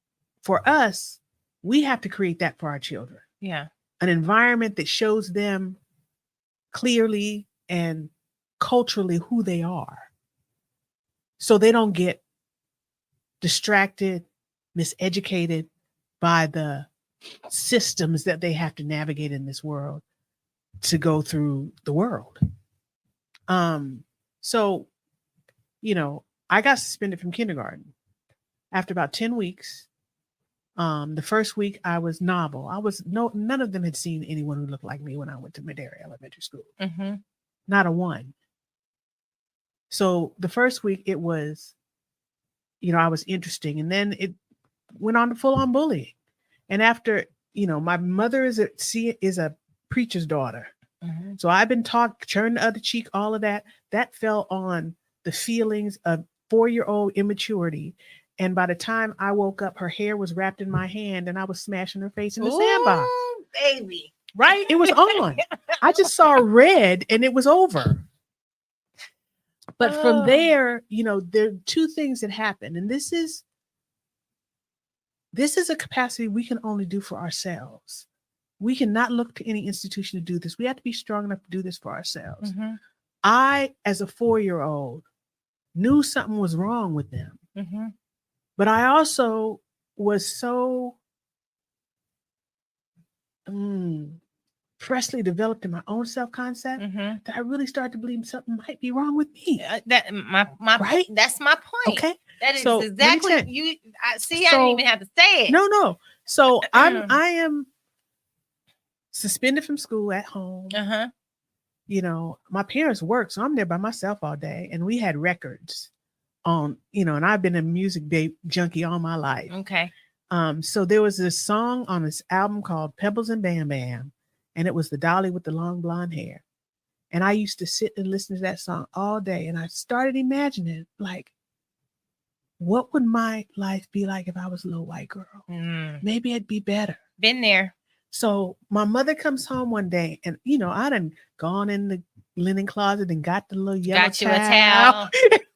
for us, we have to create that for our children. Yeah. An environment that shows them clearly and culturally who they are. So they don't get distracted, miseducated by the systems that they have to navigate in this world to go through the world. So, I got suspended from kindergarten after about 10 weeks. The first week I was novel. None of them had seen anyone who looked like me when I went to Madera Elementary School. Mm-hmm. Not a one. So the first week it was, I was interesting, and then it went on to full on bullying. And after, my mother is a preacher's daughter. Mm-hmm. So I've been taught, turn the other cheek, all of that. That fell on the feelings of 4-year-old immaturity. And by the time I woke up, her hair was wrapped in my hand and I was smashing her face in the sandbox. Baby. Right? It was on. I just saw red and it was over. But from there, there are two things that happen. And this is a capacity we can only do for ourselves. We cannot look to any institution to do this. We have to be strong enough to do this for ourselves. Mm-hmm. I, as a 4-year-old, knew something was wrong with them. Mm-hmm. But I also was so freshly developed in my own self-concept that I really started to believe something might be wrong with me. That's my right? That's my point. Okay. That is exactly I didn't even have to say it. No. So I am suspended from school at home. Uh-huh. My parents work, so I'm there by myself all day. And we had records on, and I've been a music junkie all my life. Okay. So there was this song on this album called Pebbles and Bam Bam, and it was the dolly with the long blonde hair. And I used to sit and listen to that song all day. And I started imagining, like, what would my life be like if I was a little white girl? Maybe it'd be better. Been there. So my mother comes home one day and, I done gone in the linen closet and got the little yellow got you a towel.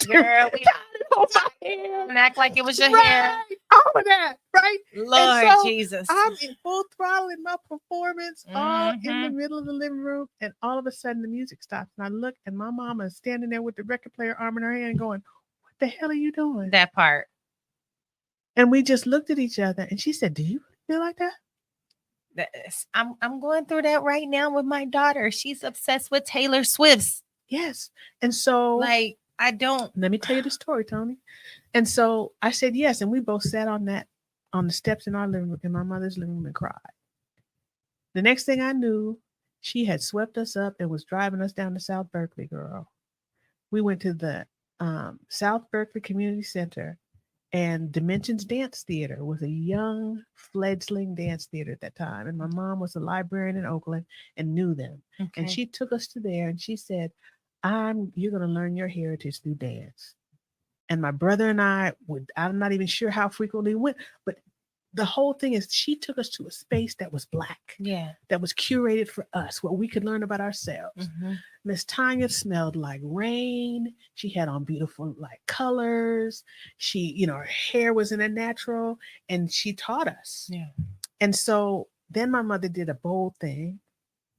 Girl, we got it on my hair. And act like it was your hair. All of that, right? Lord Jesus. I'm in full throttle in my performance, all in the middle of the living room. And all of a sudden the music stops. And I look and my mama is standing there with the record player arm in her hand going, what the hell are you doing? That part. And we just looked at each other and she said, do you feel like that? I'm going through that right now with my daughter. She's obsessed with Taylor Swift's. Yes. And so let me tell you the story, Toni. And so I said yes. And we both sat on the steps in our living room, in my mother's living room, and cried. The next thing I knew, she had swept us up and was driving us down to South Berkeley, girl. We went to the South Berkeley Community Center, and Dimensions Dance Theater was a young fledgling dance theater at that time. And my mom was a librarian in Oakland and knew them. Okay. And she took us to there and she said, You're gonna learn your heritage through dance. And my brother and I would, I'm not even sure how frequently we went, but the whole thing is she took us to a space that was black, Yeah. that was curated for us, where we could learn about ourselves. Mm-hmm. Miss Tanya smelled like rain. She had on beautiful like colors. She, her hair was in a natural, and she taught us. Yeah. And so then my mother did a bold thing.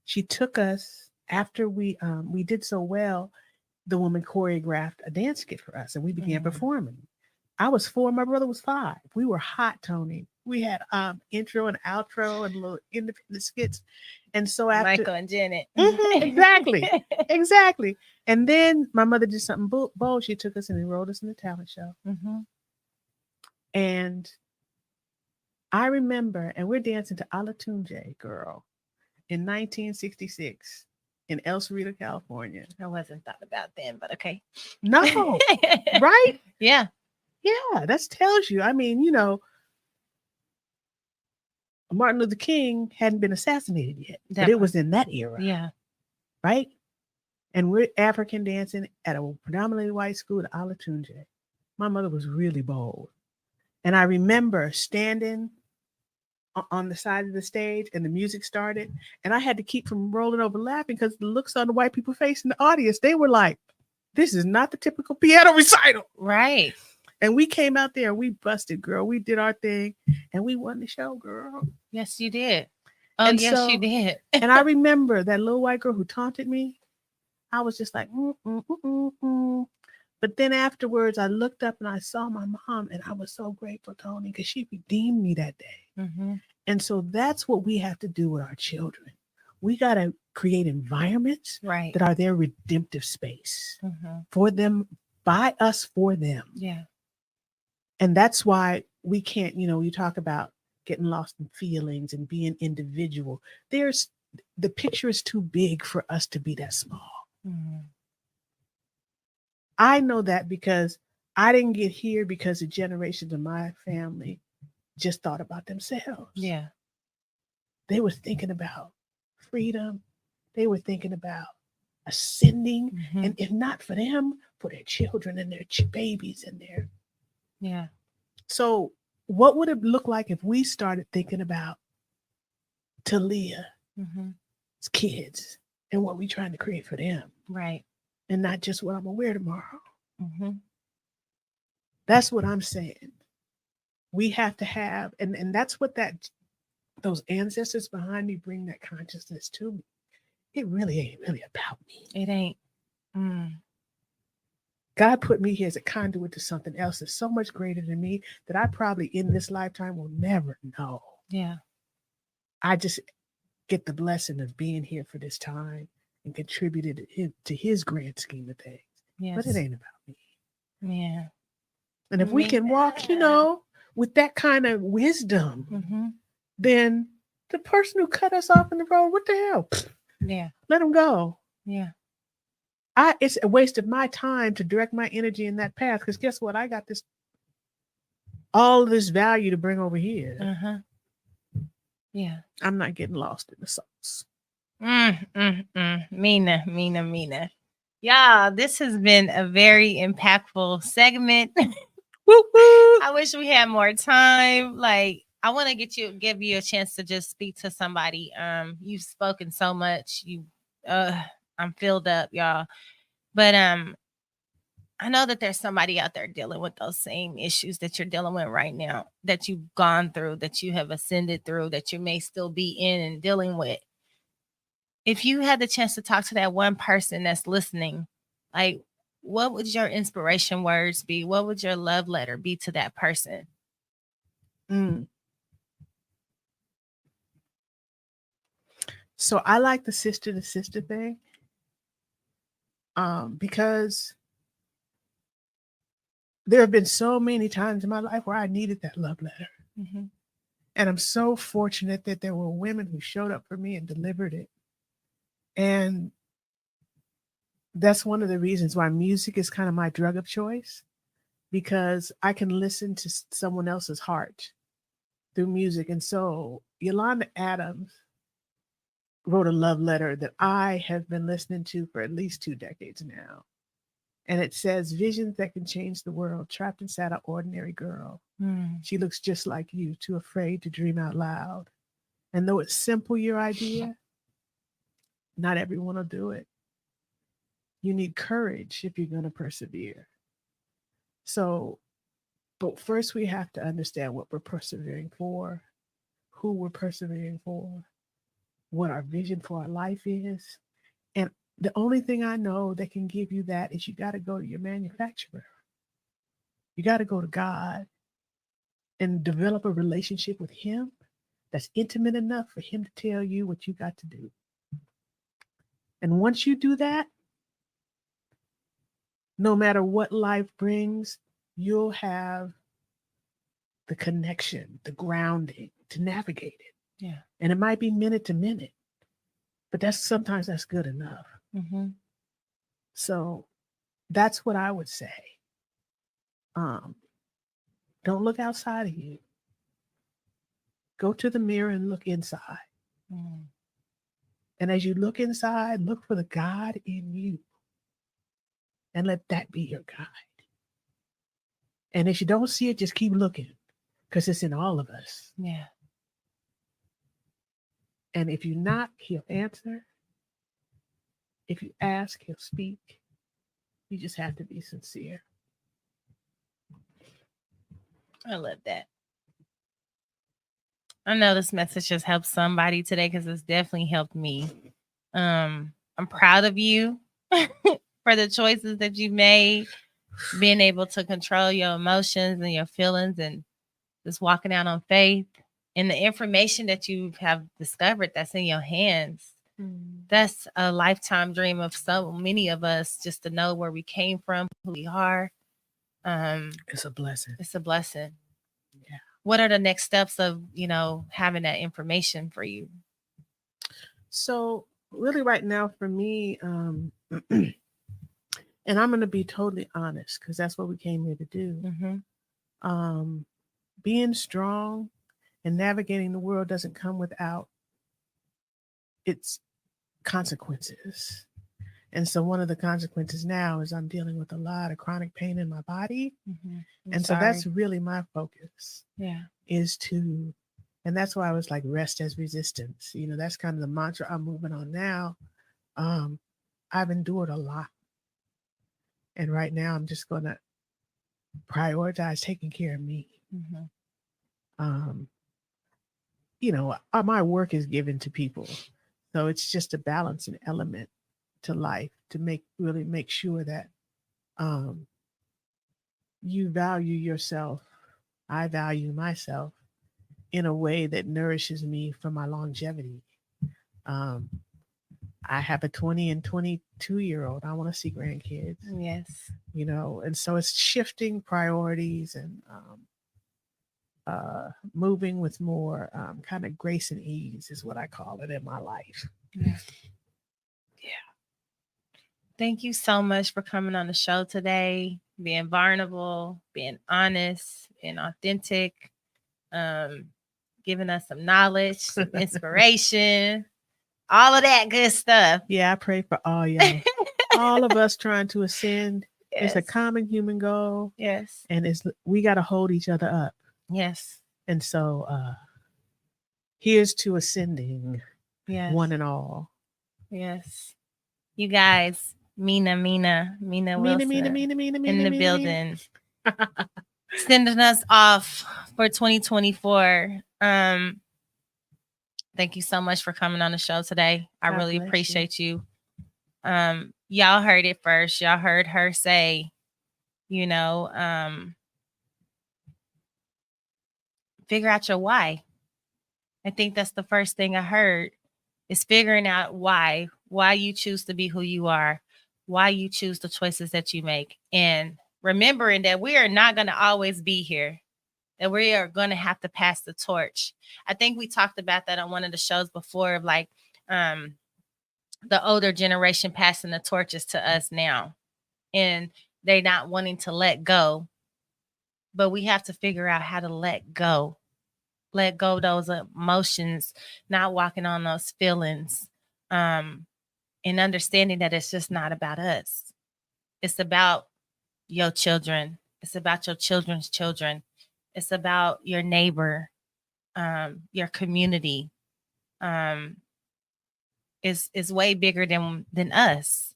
She took us after we did so well. The woman choreographed a dance skit for us, and we began performing. I was 4, my brother was 5. We were hot, Tony. We had intro and outro and little independent skits. And so after Michael and Janet. exactly. Exactly. And then my mother did something bold. She took us and enrolled us in the talent show. Mm-hmm. And I remember, and we're dancing to Alatunje, girl, in 1966 in El Cerrito, California. I wasn't thought about then, but okay. No, right? Yeah. Yeah, that tells you. I mean, Martin Luther King hadn't been assassinated yet, but it was in that era. Yeah. Right? And we're African dancing at a predominantly white school at Alatunje. My mother was really bold. And I remember standing on the side of the stage and the music started, and I had to keep from rolling over laughing because the looks on the white people face in the audience, they were like, this is not the typical piano recital. Right. And we came out there and we busted, girl. We did our thing and we won the show, girl. Yes, you did. Oh, and yes, so, you did. And I remember that little white girl who taunted me. I was just like, But then afterwards, I looked up and I saw my mom, and I was so grateful, Toni, because she redeemed me that day. Mm-hmm. And so that's what we have to do with our children. We got to create environments that are their redemptive space for them, by us, for them. Yeah. And that's why we can't, you talk about getting lost in feelings and being individual. The picture is too big for us to be that small. Mm-hmm. I know that because I didn't get here because the generations of my family just thought about themselves. Yeah. They were thinking about freedom. They were thinking about ascending. Mm-hmm. And if not for them, for their children and their babies and their... Yeah. So what would it look like if we started thinking about Talia's kids and what we're trying to create for them? Right. And not just what I'm going to wear tomorrow. Mm-hmm. That's what I'm saying. We have to have, and that's what those ancestors behind me bring that consciousness to me. It really ain't really about me. It ain't. God put me here as a conduit to something else that's so much greater than me that I probably in this lifetime will never know. Yeah. I just get the blessing of being here for this time and contributed to his grand scheme of things. Yes. But it ain't about me. Yeah. And if we can walk, with that kind of wisdom, then the person who cut us off in the road, what the hell? Yeah. Let them go. Yeah. It's a waste of my time to direct my energy in that path, because guess what? I got all this value to bring over here. Yeah. I'm not getting lost in the sauce. Mina. Y'all, this has been a very impactful segment. I wish we had more time. Like, I want to give you a chance to just speak to somebody. You've spoken so much. I'm filled up, y'all. But I know that there's somebody out there dealing with those same issues that you're dealing with right now, that you've gone through, that you have ascended through, that you may still be in and dealing with. If you had the chance to talk to that one person that's listening, like, what would your inspiration words be? What would your love letter be to that person? So I like the sister to sister thing, because there have been so many times in my life where I needed that love letter. And I'm so fortunate that there were women who showed up for me and delivered it. And that's one of the reasons why music is kind of my drug of choice, because I can listen to someone else's heart through music. And so Yolanda Adams wrote a love letter that I have been listening to for at least 2 decades now. And it says, visions that can change the world, trapped inside an ordinary girl. She looks just like you, too afraid to dream out loud. And though it's simple, your idea, not everyone will do it. You need courage if you're going to persevere. So, but first we have to understand what we're persevering for, who we're persevering for, what our vision for our life is. And the only thing I know that can give you that is you got to go to your manufacturer. You got to go to God and develop a relationship with Him that's intimate enough for Him to tell you what you got to do. And once you do that, no matter what life brings, you'll have the connection, the grounding to navigate it. Yeah. And it might be minute to minute, but sometimes that's good enough. Mm-hmm. So that's what I would say. Don't look outside of you. Go to the mirror and look inside. Mm. And as you look inside, look for the God in you. And let that be your guide. And if you don't see it, just keep looking, because it's in all of us. Yeah. And if you knock, He'll answer. If you ask, He'll speak. You just have to be sincere. I love that. I know this message has helped somebody today, because it's definitely helped me. I'm proud of you for the choices that you made, being able to control your emotions and your feelings, and just walking out on faith, and the information that you have discovered that's in your hands. That's a lifetime dream of so many of us, just to know where we came from, who we are. It's a blessing. It's a blessing. Yeah. What are the next steps of, having that information for you? So really right now for me, and I'm going to be totally honest, because that's what we came here to do. Mm-hmm. Being strong and navigating the world doesn't come without its consequences. And so one of the consequences now is I'm dealing with a lot of chronic pain in my body. Mm-hmm. And so that's really my focus. Yeah. Is to, and that's why I was like, rest as resistance. That's kind of the mantra I'm moving on now. I've endured a lot. And right now I'm just going to prioritize taking care of me. Mm-hmm. My work is given to people. So it's just a balancing element to life to make sure that you value yourself. I value myself in a way that nourishes me for my longevity. I have a 20 and 22-year-old. I want to see grandkids. Yes. And so it's shifting priorities and moving with more kind of grace and ease is what I call it in my life. Yeah. Thank you so much for coming on the show today, being vulnerable, being honest, being authentic, giving us some knowledge, some inspiration, all of that good stuff. Yeah, I pray for all y'all. All of us trying to ascend. Yes. It's a common human goal. Yes. And we got to hold each other up. Yes. And so here's to ascending. Yes. One and all. Yes. You guys, Mina Wilson in the building. Sending us off for 2024. Thank you so much for coming on the show today. I really appreciate you. Y'all heard it first. Y'all heard her say, figure out your why. I think that's the first thing I heard, is figuring out why you choose to be who you are, why you choose the choices that you make, and remembering that we are not going to always be here, that we are going to have to pass the torch. I think we talked about that on one of the shows before, of like the older generation passing the torches to us now, and they not wanting to let go, but we have to figure out how to let go of those emotions, not walking on those feelings, And understanding that it's just not about us. It's about your children. It's about your children's children. It's about your neighbor, your community. Is way bigger than us.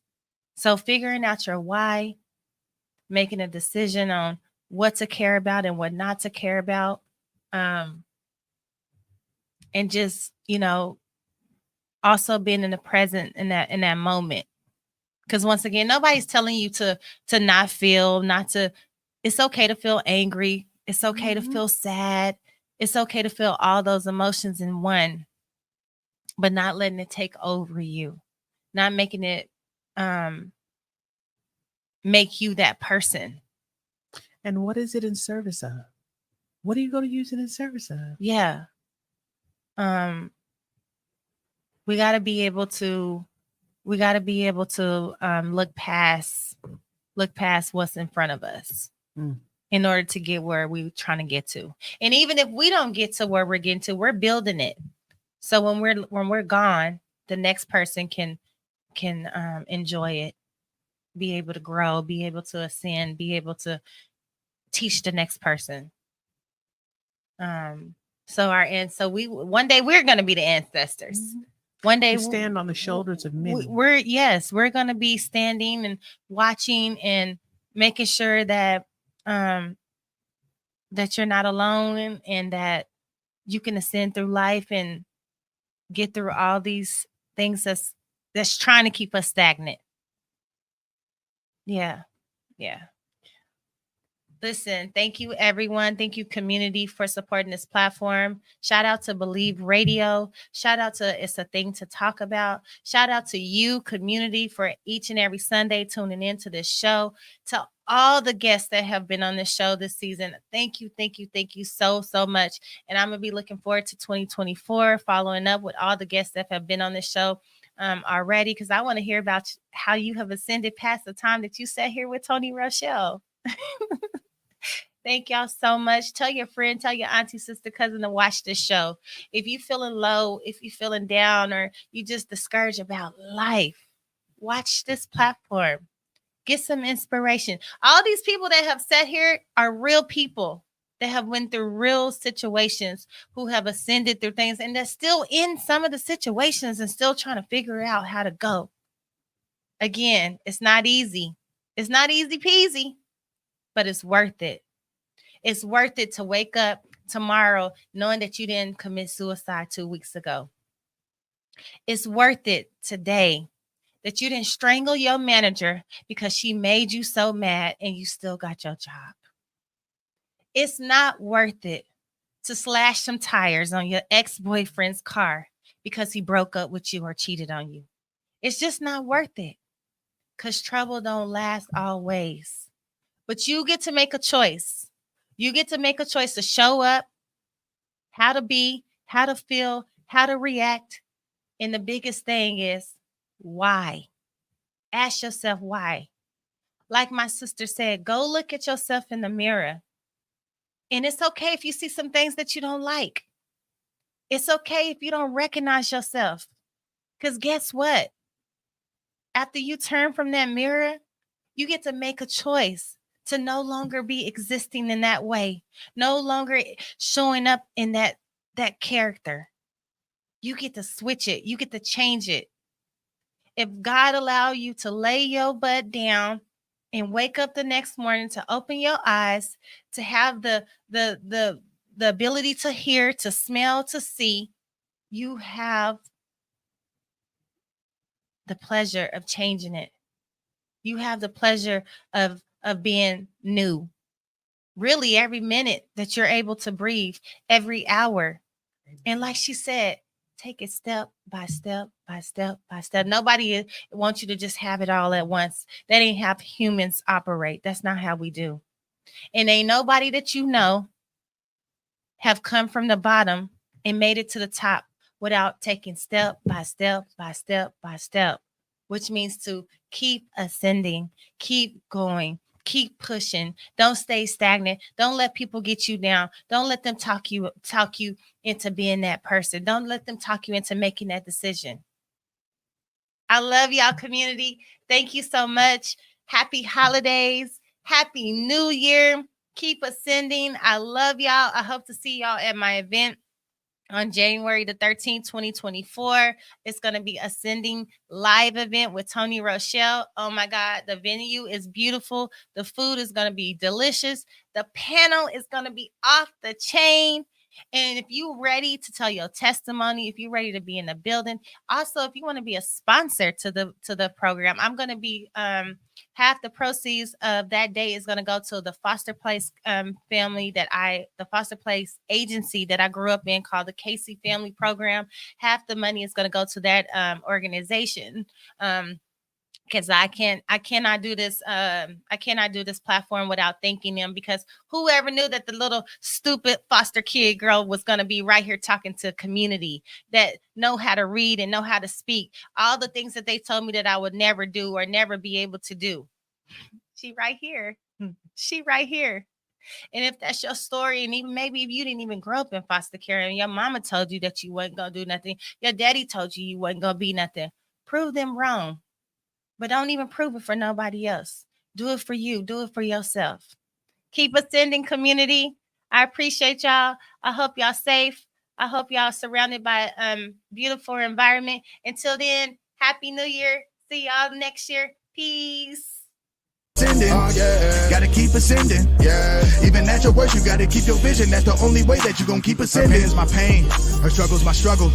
So figuring out your why, making a decision on what to care about and what not to care about, and just, also being in the present in that moment. Because once again, nobody's telling you to not feel, not to. It's okay to feel angry. It's okay to feel sad. It's okay to feel all those emotions in one, but not letting it take over you, not making it make you that person. And what is it in service of? What are you going to use it in service of? Yeah. We got to be able to look past what's in front of us in order to get where we're trying to get to. And even if we don't get to where we're getting to, we're building it. So when we're gone, the next person can enjoy it, be able to grow, be able to ascend, be able to teach the next person. So we one day we're going to be the ancestors. One day we stand on the shoulders of many. We're going to be standing and watching and making sure that that you're not alone and that you can ascend through life and get through all these things that's trying to keep us stagnant. Yeah. Listen, thank you, everyone. Thank you, community, for supporting this platform. Shout out to Believe Radio. Shout out to It's a Thing to Talk About. Shout out to you, community, for each and every Sunday tuning into this show. To all the guests that have been on this show this season, thank you so much. And I'm going to be looking forward to 2024, following up with all the guests that have been on this show already, because I want to hear about how you have ascended past the time that you sat here with Toni Rochelle. Thank y'all so much. Tell your friend, tell your auntie, sister, cousin to watch this show. If you feeling low, if you feeling down, or you just discouraged about life, watch this platform. Get some inspiration. All these people that have sat here are real people that have went through real situations, who have ascended through things, and they're still in some of the situations and still trying to figure out how to go. Again, it's not easy. It's not easy peasy, but it's worth it. It's worth it to wake up tomorrow knowing that you didn't commit suicide 2 weeks ago. It's worth it today that you didn't strangle your manager because she made you so mad and you still got your job. It's not worth it to slash some tires on your ex-boyfriend's car because he broke up with you or cheated on you. It's just not worth it, because trouble don't last always. But you get to make a choice. You get to make a choice to show up, how to be, how to feel, how to react. And the biggest thing is why. Ask yourself why. Like my sister said, go look at yourself in the mirror. And it's okay if you see some things that you don't like. It's okay if you don't recognize yourself. Because guess what? After you turn from that mirror, you get to make a choice to no longer be existing in that way, no longer showing up in that character. You get to switch it. You get to change it. If God allow you to lay your butt down and wake up the next morning, to open your eyes, to have the ability to hear, to smell, to see, you have the pleasure of changing it. You have the pleasure of being new. Really, every minute that you're able to breathe, every hour. And like she said, take it step by step by step by step. Nobody wants you to just have it all at once. That ain't how humans operate. That's not how we do. And ain't nobody that you know have come from the bottom and made it to the top without taking step by step by step by step, which means to keep ascending, keep going, keep pushing. Don't stay stagnant. Don't let people get you down. Don't let them talk you into being that person. Don't let them talk you into making that decision. I love y'all, community. Thank you so much. Happy holidays. Happy New Year. Keep ascending. I love y'all. I hope to see y'all at my event on January the 13th, 2024. It's going to be Ascending live event with Toni, Rochelle. Oh my God, the venue is beautiful. The food is going to be delicious. The panel is going to be off the chain. And if you're ready to tell your testimony, if you're ready to be in the building, also if you want to be a sponsor to the program, I'm going to be half the proceeds of that day is going to go to the foster place family the foster place agency that I grew up in called the Casey Family Program. Half the money is going to go to that organization. Because I cannot do this platform without thanking them, because whoever knew that the little stupid foster kid girl was going to be right here talking to a community that know how to read and know how to speak, all the things that they told me that I would never do or never be able to do. She right here. And if that's your story, and even maybe if you didn't even grow up in foster care and your mama told you that you wasn't going to do nothing, your daddy told you wasn't going to be nothing, prove them wrong. But don't even prove it for nobody else. Do it for you. Do it for yourself. Keep ascending, community. I appreciate y'all. I hope y'all safe. I hope y'all surrounded by beautiful environment. Until then, Happy New Year. See y'all next year. Peace. Ascending. Gotta keep ascending. Even at your worst, you gotta keep your vision. That's the only way that you gonna keep ascending. Her pain's my pain. Her struggle's my struggle.